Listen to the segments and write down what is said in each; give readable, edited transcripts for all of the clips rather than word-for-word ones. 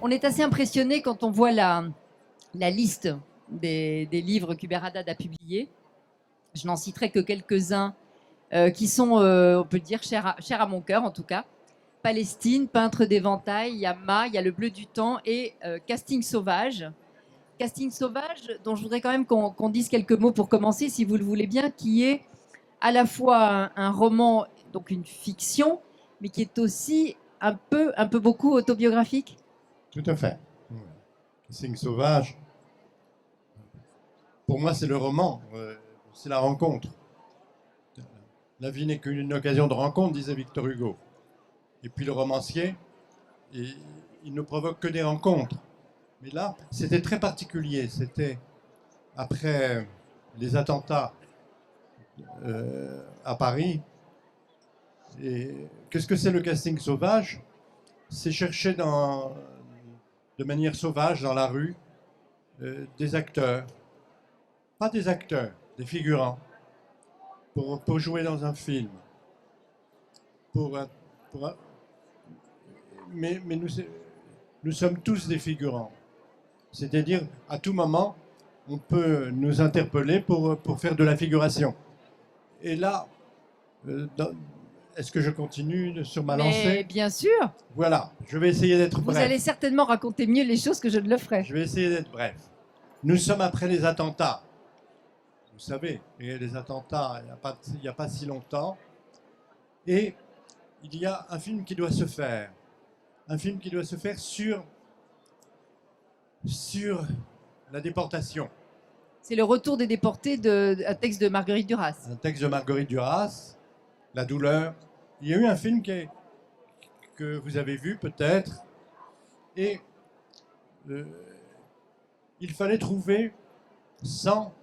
On est assez impressionné quand on voit la liste des livres qu'Hubert Haddad a publiés. Je n'en citerai que quelques-uns qui sont, on peut dire, chers à mon cœur en tout cas. Palestine, Peintre d'éventail, il y a Ma, il y a Le Bleu du Temps et Casting sauvage. Casting sauvage, dont je voudrais quand même qu'on dise quelques mots pour commencer, si vous le voulez bien, qui est à la fois un roman, donc une fiction, mais qui est aussi un peu beaucoup autobiographique. Tout à fait. Casting sauvage, pour moi, c'est le roman, c'est la rencontre. La vie n'est qu'une occasion de rencontre, disait Victor Hugo. Et puis le romancier, il ne provoque que des rencontres. Mais là, c'était très particulier. C'était après les attentats à Paris. Et qu'est-ce que c'est le casting sauvage? C'est chercher de manière sauvage dans la rue des acteurs. Pas des acteurs, des figurants. Pour jouer dans un film. Mais nous sommes tous des figurants. C'est-à-dire, à tout moment, on peut nous interpeller pour faire de la figuration. Et là, est-ce que je continue sur ma lancée? Mais bien sûr. Voilà, je vais essayer d'être bref. Vous allez certainement raconter mieux les choses que je ne le ferai. Je vais essayer d'être bref. Nous sommes après les attentats. Vous savez, les attentats, il n'y a pas si longtemps. Et il y a un film qui doit se faire. Un film qui doit se faire sur la déportation. C'est le retour des déportés, un texte de Marguerite Duras. Un texte de Marguerite Duras, La douleur. Il y a eu un film que vous avez vu peut-être, et il fallait trouver 100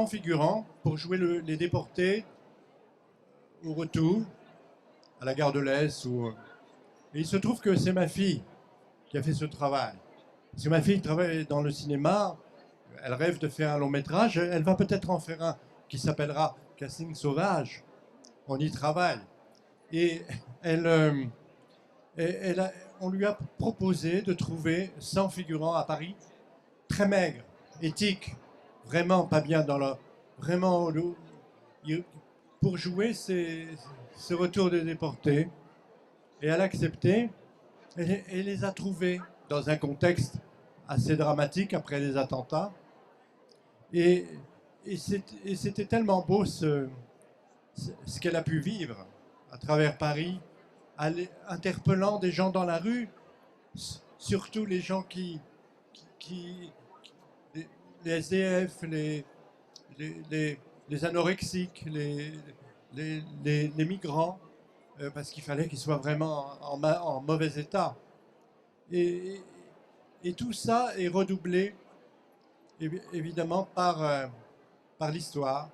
figurants pour jouer les déportés au retour, à la gare de l'Est. Et il se trouve que c'est ma fille qui a fait ce travail. Parce que ma fille travaille dans le cinéma, elle rêve de faire un long métrage, elle va peut-être en faire un qui s'appellera Casting sauvage. On y travaille. Et on lui a proposé de trouver 100 figurants à Paris, très maigres, éthiques, vraiment pas bien dans leur... Vraiment, pour jouer ce retour des déportés. Et elle a accepté, et les a trouvés dans un contexte assez dramatique après les attentats. Et c'était tellement beau ce qu'elle a pu vivre à travers Paris, interpellant des gens dans la rue, surtout les gens les SDF, les anorexiques, les migrants, parce qu'il fallait qu'ils soient vraiment en mauvais état. Et tout ça est redoublé, évidemment, par l'histoire,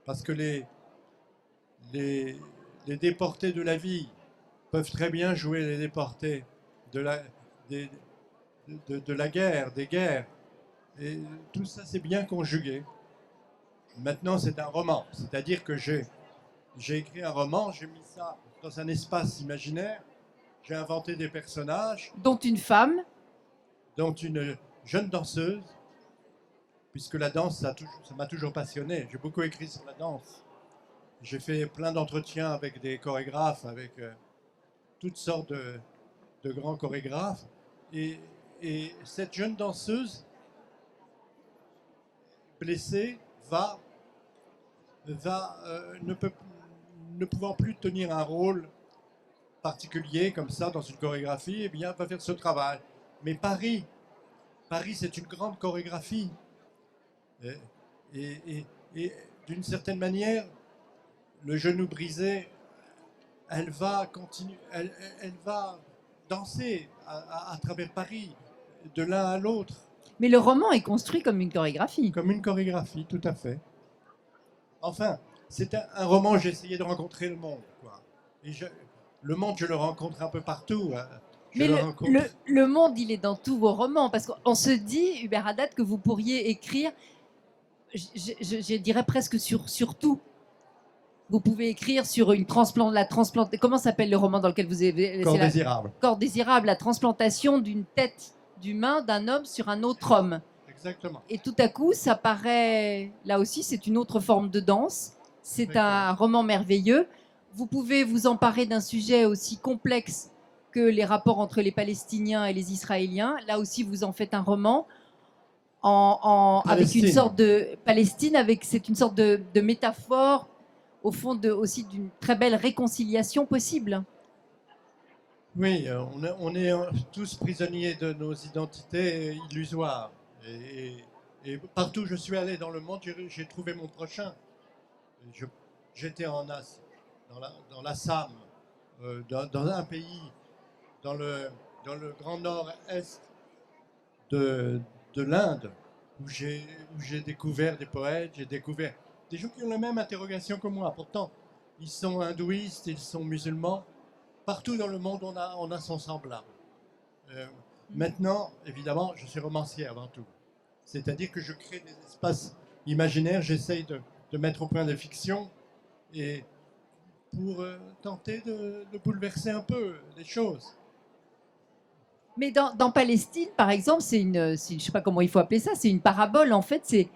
parce que les déportés de la vie peuvent très bien jouer les déportés de la guerre, des guerres. Et tout ça, c'est bien conjugué. Maintenant, c'est un roman, c'est-à-dire que j'ai écrit un roman, j'ai mis ça dans un espace imaginaire, j'ai inventé des personnages. Dont une femme. Dont une jeune danseuse, puisque la danse, ça m'a toujours passionné. J'ai beaucoup écrit sur la danse. J'ai fait plein d'entretiens avec des chorégraphes, avec toutes sortes de grands chorégraphes. Et cette jeune danseuse blessée ne pouvant plus tenir un rôle particulier comme ça dans une chorégraphie, eh bien, va faire ce travail. Mais Paris, c'est une grande chorégraphie. Et d'une certaine manière, le genou brisé, elle va continuer, elle va danser à travers Paris, de l'un à l'autre. Mais le roman est construit comme une chorégraphie. Comme une chorégraphie, tout à fait. Enfin, c'est un roman, j'ai essayé de rencontrer le monde, quoi. Et le monde, je le rencontre un peu partout, hein. Mais le monde, il est dans tous vos romans, parce qu'on se dit, Hubert Haddad, que vous pourriez écrire, je dirais presque sur tout. Vous pouvez écrire sur comment s'appelle le roman dans lequel vous avez... Corps désirable. Corps désirable, la transplantation d'une tête d'humain, d'un homme sur un autre homme. Exactement. Et tout à coup, ça paraît... Là aussi, c'est une autre forme de danse. C'est un roman merveilleux. Vous pouvez vous emparer d'un sujet aussi complexe que les rapports entre les Palestiniens et les Israéliens. Là aussi, vous en faites un roman avec une sorte de Palestine, c'est une sorte de métaphore, au fond, aussi d'une très belle réconciliation possible. Oui, on est tous prisonniers de nos identités illusoires. Et partout où je suis allé dans le monde, j'ai trouvé mon prochain. J'étais dans l'Assam, dans un pays, dans le grand nord-est de l'Inde, où j'ai découvert des poètes, j'ai découvert des gens qui ont la même interrogation que moi. Pourtant, ils sont hindouistes, ils sont musulmans. Partout dans le monde, on a son semblable. Maintenant, évidemment, je suis romancier avant tout. C'est-à-dire que je crée des espaces imaginaires, j'essaye de mettre au point des fictions et pour tenter de bouleverser un peu les choses. Mais dans Palestine, par exemple, je ne sais pas comment il faut appeler ça, c'est une parabole. En fait, c'est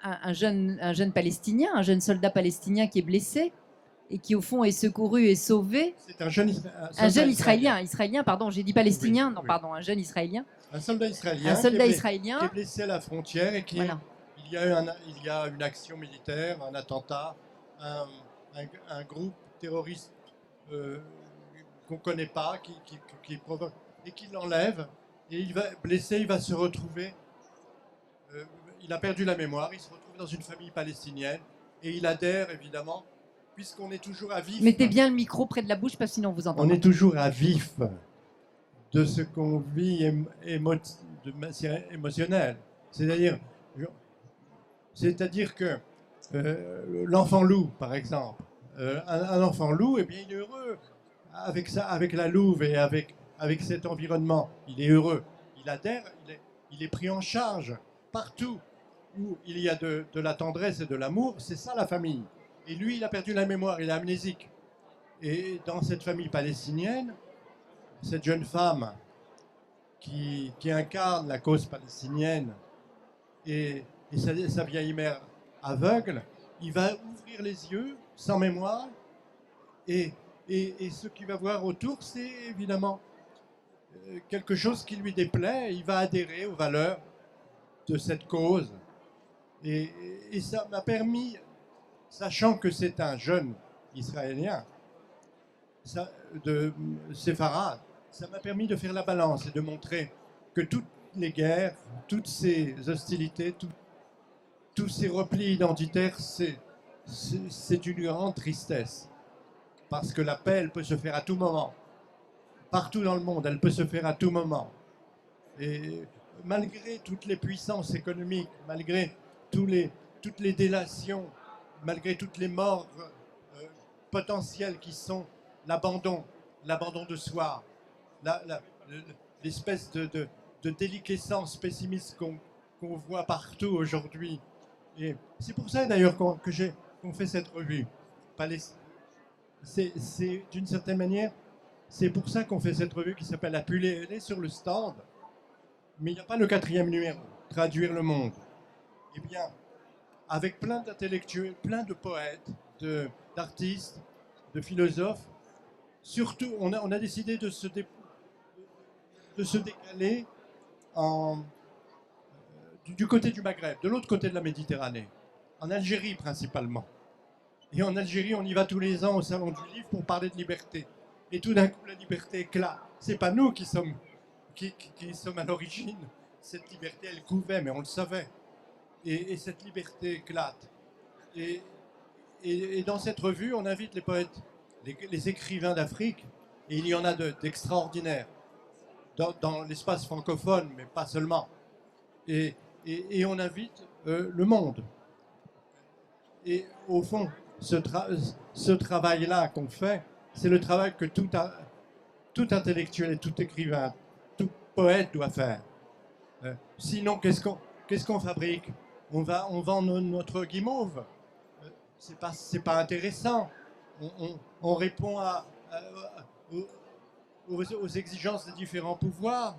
un jeune Palestinien, un jeune soldat palestinien qui est blessé et qui, au fond, est secouru et sauvé. C'est un jeune Israélien, pardon, j'ai dit palestinien, oui, non, oui. pardon, un jeune Israélien. Un soldat israélien, israélien qui est blessé à la frontière et voilà. il y a une action militaire, un attentat, un groupe terroriste qu'on ne connaît pas, qui provoque, et qui l'enlève, et blessé, il va se retrouver, il a perdu la mémoire, il se retrouve dans une famille palestinienne, et il adhère évidemment, puisqu'on est toujours à vif. Mettez bien le micro près de la bouche, parce que sinon on vous entend. On est toujours à vif de ce qu'on vit émotionnel. C'est-à-dire que l'enfant loup, par exemple, un enfant loup, eh bien, il est heureux avec ça, avec la louve et avec cet environnement. Il est heureux, il adhère, il est pris en charge. Partout où il y a de la tendresse et de l'amour, c'est ça la famille. Et lui, il a perdu la mémoire, il est amnésique. Et dans cette famille palestinienne, cette jeune femme qui incarne la cause palestinienne et sa vieille mère aveugle, il va ouvrir les yeux, sans mémoire, et ce qu'il va voir autour, c'est évidemment quelque chose qui lui déplaît, il va adhérer aux valeurs de cette cause. Et ça m'a permis, sachant que c'est un jeune Israélien, de séfarade, ça m'a permis de faire la balance et de montrer que toutes les guerres, toutes ces hostilités, tous ces replis identitaires, c'est une grande tristesse. Parce que la paix, elle peut se faire à tout moment. Partout dans le monde, elle peut se faire à tout moment. Et malgré toutes les puissances économiques, malgré toutes les délations, malgré toutes les morts potentielles qui sont l'abandon de soi, l'espèce de déliquescence pessimiste qu'on voit partout aujourd'hui. Et c'est pour ça d'ailleurs qu'on fait cette revue. C'est d'une certaine manière, c'est pour ça qu'on fait cette revue qui s'appelle La Pullée. Elle est sur le stand, mais il n'y a pas le 4e numéro, Traduire le monde. Eh bien, avec plein d'intellectuels, plein de poètes, d'artistes, de philosophes, surtout, on a décidé de se décaler du côté du Maghreb, de l'autre côté de la Méditerranée, en Algérie principalement. Et en Algérie, on y va tous les ans au Salon du Livre pour parler de liberté. Et tout d'un coup, la liberté éclate. C'est pas nous qui sommes à l'origine. Cette liberté, elle couvait, mais on le savait. Et cette liberté éclate. Et dans cette revue, on invite les poètes, les écrivains d'Afrique, et il y en a d'extraordinaires. dans l'espace francophone, mais pas seulement. Et on invite le monde. Et au fond, ce travail-là qu'on fait, c'est le travail que tout intellectuel et tout écrivain, tout poète doit faire. Sinon, qu'est-ce qu'on fabrique? On vend notre guimauve. C'est pas intéressant. On répond aux exigences des différents pouvoirs.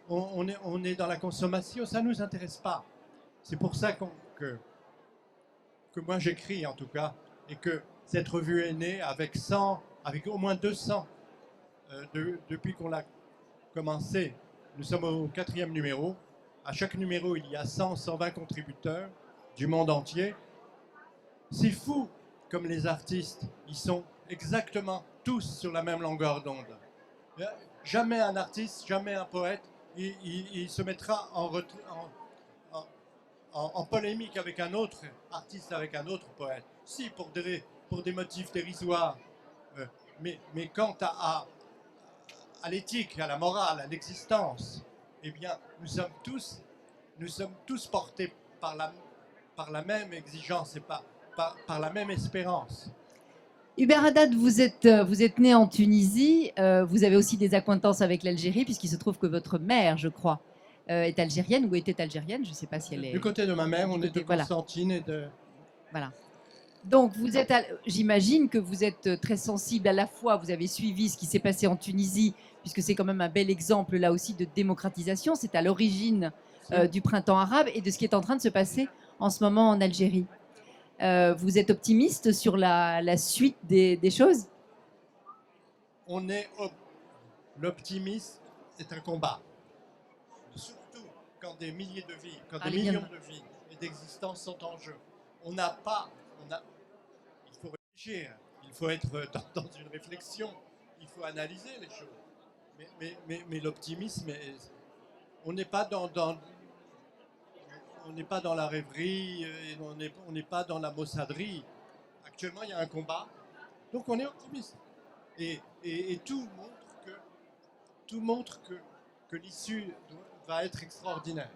On est dans la consommation, ça ne nous intéresse pas. C'est pour ça que moi j'écris en tout cas, et que cette revue est née avec au moins 200, depuis qu'on l'a commencé. Nous sommes au 4e numéro. À chaque numéro, il y a 120 contributeurs du monde entier. C'est fou comme les artistes, ils sont exactement tous sur la même longueur d'onde. Jamais un artiste, jamais un poète, il se mettra en polémique avec un autre artiste, avec un autre poète. Si, pour des motifs dérisoires. Mais quant à l'éthique, à la morale, à l'existence, eh bien, nous sommes tous portés par la même exigence et par la même espérance. Hubert Haddad, vous êtes né en Tunisie, vous avez aussi des accointances avec l'Algérie, puisqu'il se trouve que votre mère, je crois, est algérienne ou était algérienne, je ne sais pas si elle est... Du côté de ma mère, on est de Constantine et de... Voilà. Donc, j'imagine que vous êtes très sensible à la fois, vous avez suivi ce qui s'est passé en Tunisie, puisque c'est quand même un bel exemple là aussi de démocratisation, c'est à l'origine du printemps arabe et de ce qui est en train de se passer en ce moment en Algérie. Vous êtes optimiste sur la suite des choses? L'optimisme est un combat. Surtout quand des milliers de vies, quand des millions de vies et d'existences sont en jeu. Il faut réfléchir, il faut être dans une réflexion, il faut analyser les choses. Mais l'optimisme, on n'est pas on n'est pas dans la rêverie, et on n'est pas dans la maussaderie. Actuellement, il y a un combat, donc on est optimiste. Et tout montre que l'issue va être extraordinaire.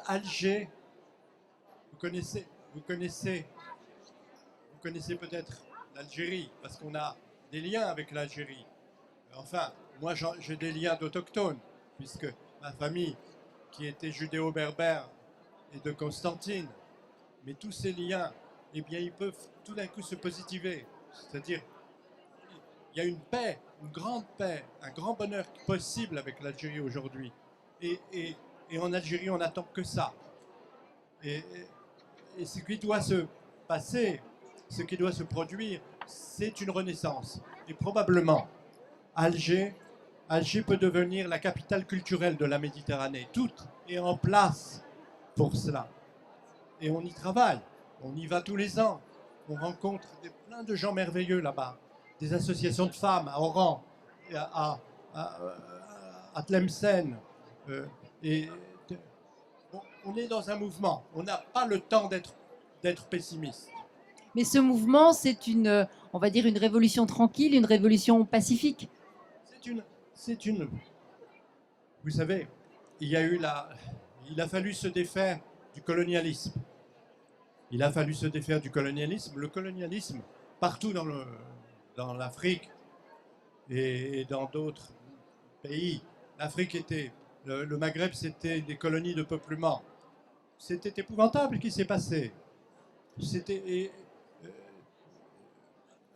Alger, vous connaissez peut-être l'Algérie, parce qu'on a des liens avec l'Algérie. Enfin, moi j'ai des liens d'autochtones, puisque ma famille, qui était judéo-berbère, est de Constantine. Mais tous ces liens, eh bien, ils peuvent tout d'un coup se positiver. C'est-à-dire, il y a une paix, une grande paix, un grand bonheur possible avec l'Algérie aujourd'hui. Et en Algérie, on n'attend que ça. Et ce qui doit se passer, ce qui doit se produire, c'est une renaissance. Et probablement, Alger peut devenir la capitale culturelle de la Méditerranée. Tout est en place pour cela. Et on y travaille. On y va tous les ans. On rencontre plein de gens merveilleux là-bas. Des associations de femmes à Oran, à Tlemcen. On est dans un mouvement. On n'a pas le temps d'être pessimiste. Mais ce mouvement, c'est on va dire, une révolution tranquille, une révolution pacifique. Vous savez, il a fallu se défaire du colonialisme. Il a fallu se défaire du colonialisme. Le colonialisme, partout dans l'Afrique et dans d'autres pays, l'Afrique le Maghreb, c'était des colonies de peuplement. C'était épouvantable ce qui s'est passé.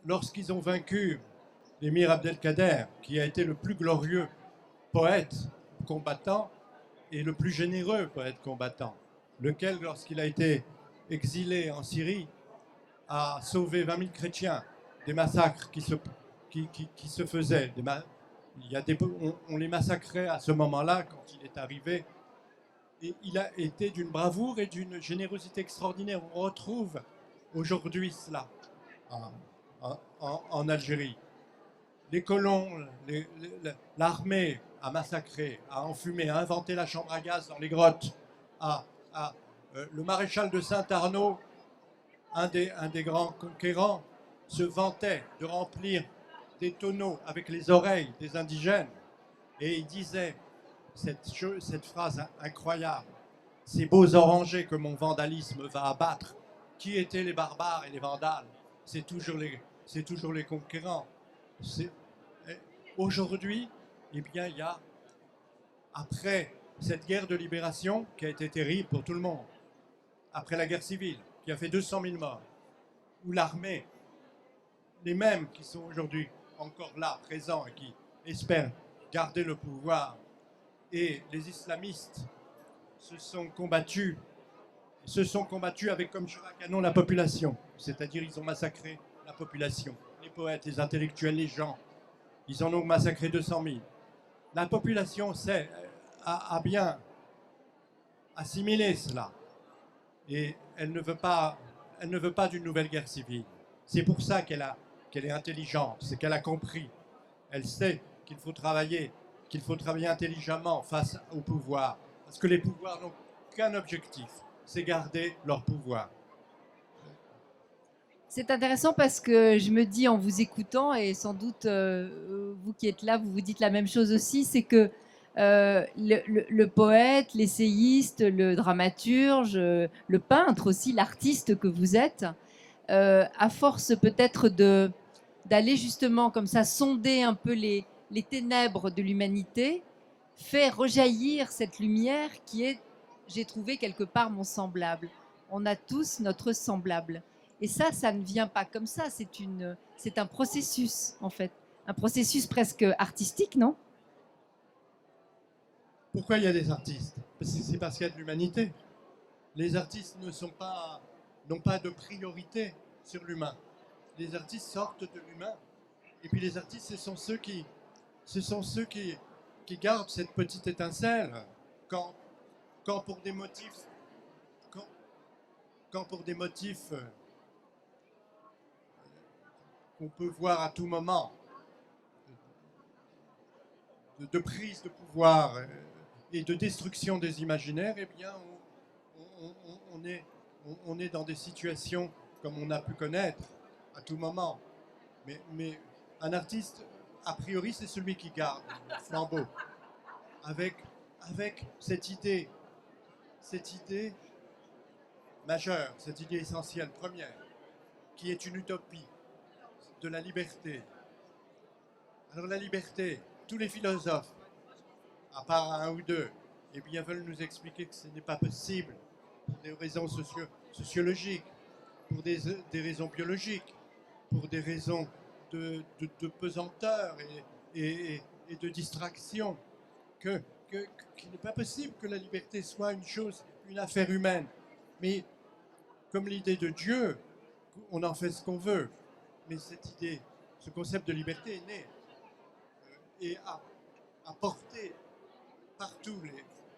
Lorsqu'ils ont vaincu l'émir Abdelkader, qui a été le plus glorieux poète combattant et le plus généreux poète combattant, lequel, lorsqu'il a été exilé en Syrie, a sauvé 20 000 chrétiens des massacres qui se faisaient. On les massacrait à ce moment-là, quand il est arrivé. Et il a été d'une bravoure et d'une générosité extraordinaire. On retrouve aujourd'hui cela en Algérie. Les colons, l'armée a massacré, a enfumé, a inventé la chambre à gaz dans les grottes. Le maréchal de Saint-Arnaud, un des grands conquérants, se vantait de remplir des tonneaux avec les oreilles des indigènes. Et il disait cette phrase incroyable: ces beaux orangers que mon vandalisme va abattre. Qui étaient les barbares et les vandales? C'est toujours les conquérants. Aujourd'hui, eh bien, il y a, après cette guerre de libération qui a été terrible pour tout le monde, après la guerre civile qui a fait 200 000 morts, où l'armée, les mêmes qui sont aujourd'hui encore là, présents et qui espèrent garder le pouvoir, et les islamistes se sont combattus avec comme chair à canon la population. C'est-à-dire ils ont massacré la population, les poètes, les intellectuels, les gens. Ils en ont massacré 200 000. La population a bien assimilé cela. Et elle ne veut pas d'une nouvelle guerre civile. C'est pour ça qu'elle est intelligente, c'est qu'elle a compris. Elle sait qu'il faut travailler intelligemment face au pouvoir. Parce que les pouvoirs n'ont qu'un objectif, c'est garder leur pouvoir. C'est intéressant parce que je me dis en vous écoutant, et sans doute vous qui êtes là, vous vous dites la même chose aussi, c'est que le poète, l'essayiste, le dramaturge, le peintre aussi, l'artiste que vous êtes, à force peut-être d'aller justement comme ça sonder un peu les ténèbres de l'humanité, fait rejaillir cette lumière qui est, j'ai trouvé quelque part mon semblable. On a tous notre semblable. Et ça ne vient pas comme ça, c'est un processus en fait, un processus presque artistique, non? Pourquoi il y a des artistes? C'est parce qu'il y a de l'humanité. Les artistes n'ont pas de priorité sur l'humain. Les artistes sortent de l'humain. Et puis les artistes, ce sont ceux qui gardent cette petite étincelle quand pour des motifs, quand pour des motifs qu'on peut voir à tout moment, de prise de pouvoir et de destruction des imaginaires, eh bien, on est dans des situations comme on a pu connaître à tout moment. Mais un artiste, a priori, c'est celui qui garde le flambeau avec cette idée majeure, cette idée essentielle, première, qui est une utopie de la liberté. Alors la liberté, tous les philosophes, à part un ou deux, eh bien, veulent nous expliquer que ce n'est pas possible pour des raisons sociologiques, pour des raisons biologiques, pour des raisons de pesanteur et de distraction, qu'il n'est pas possible que la liberté soit une affaire humaine. Mais comme l'idée de Dieu, on en fait ce qu'on veut. Mais cette idée, ce concept de liberté est né et a porté partout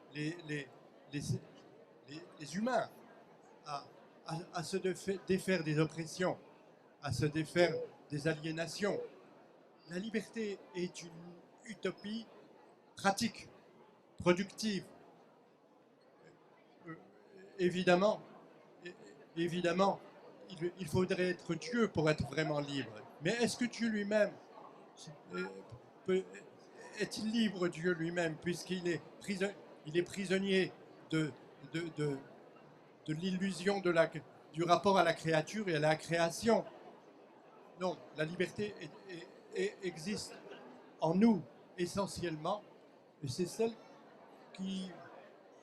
les humains à se défaire des oppressions, à se défaire des aliénations. La liberté est une utopie pratique, productive. Évidemment, il faudrait être Dieu pour être vraiment libre. Mais est-ce que Dieu lui-même est-il libre, Dieu lui-même, puisqu'il est prisonnier de l'illusion du rapport à la créature et à la création? Non, la liberté existe en nous essentiellement, et c'est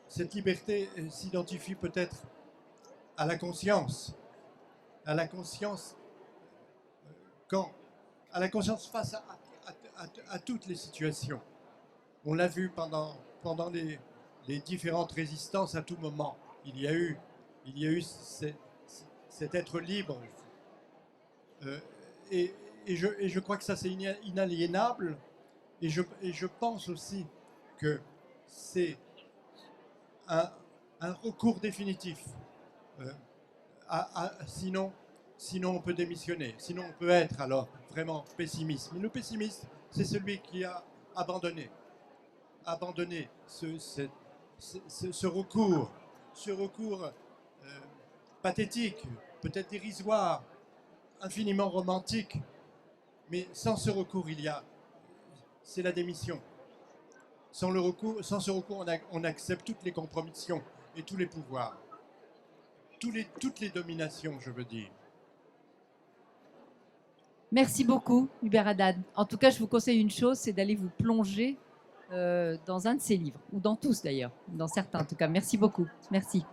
cette liberté s'identifie peut-être à la conscience à la conscience face à toutes les situations. On l'a vu pendant les différentes résistances à tout moment. Il y a eu cet être libre. Et je crois que ça c'est inaliénable. Et je pense aussi que c'est un recours définitif. Sinon on peut démissionner. Sinon on peut être alors vraiment pessimiste. Mais le pessimiste, c'est celui qui a abandonné ce recours pathétique, peut-être dérisoire, infiniment romantique. Mais sans ce recours, c'est la démission. Sans ce recours, on accepte toutes les compromissions et tous les pouvoirs. Toutes les dominations, je veux dire. Merci beaucoup, Hubert Haddad. En tout cas, je vous conseille une chose, c'est d'aller vous plonger dans un de ses livres, ou dans tous d'ailleurs, dans certains en tout cas. Merci beaucoup. Merci.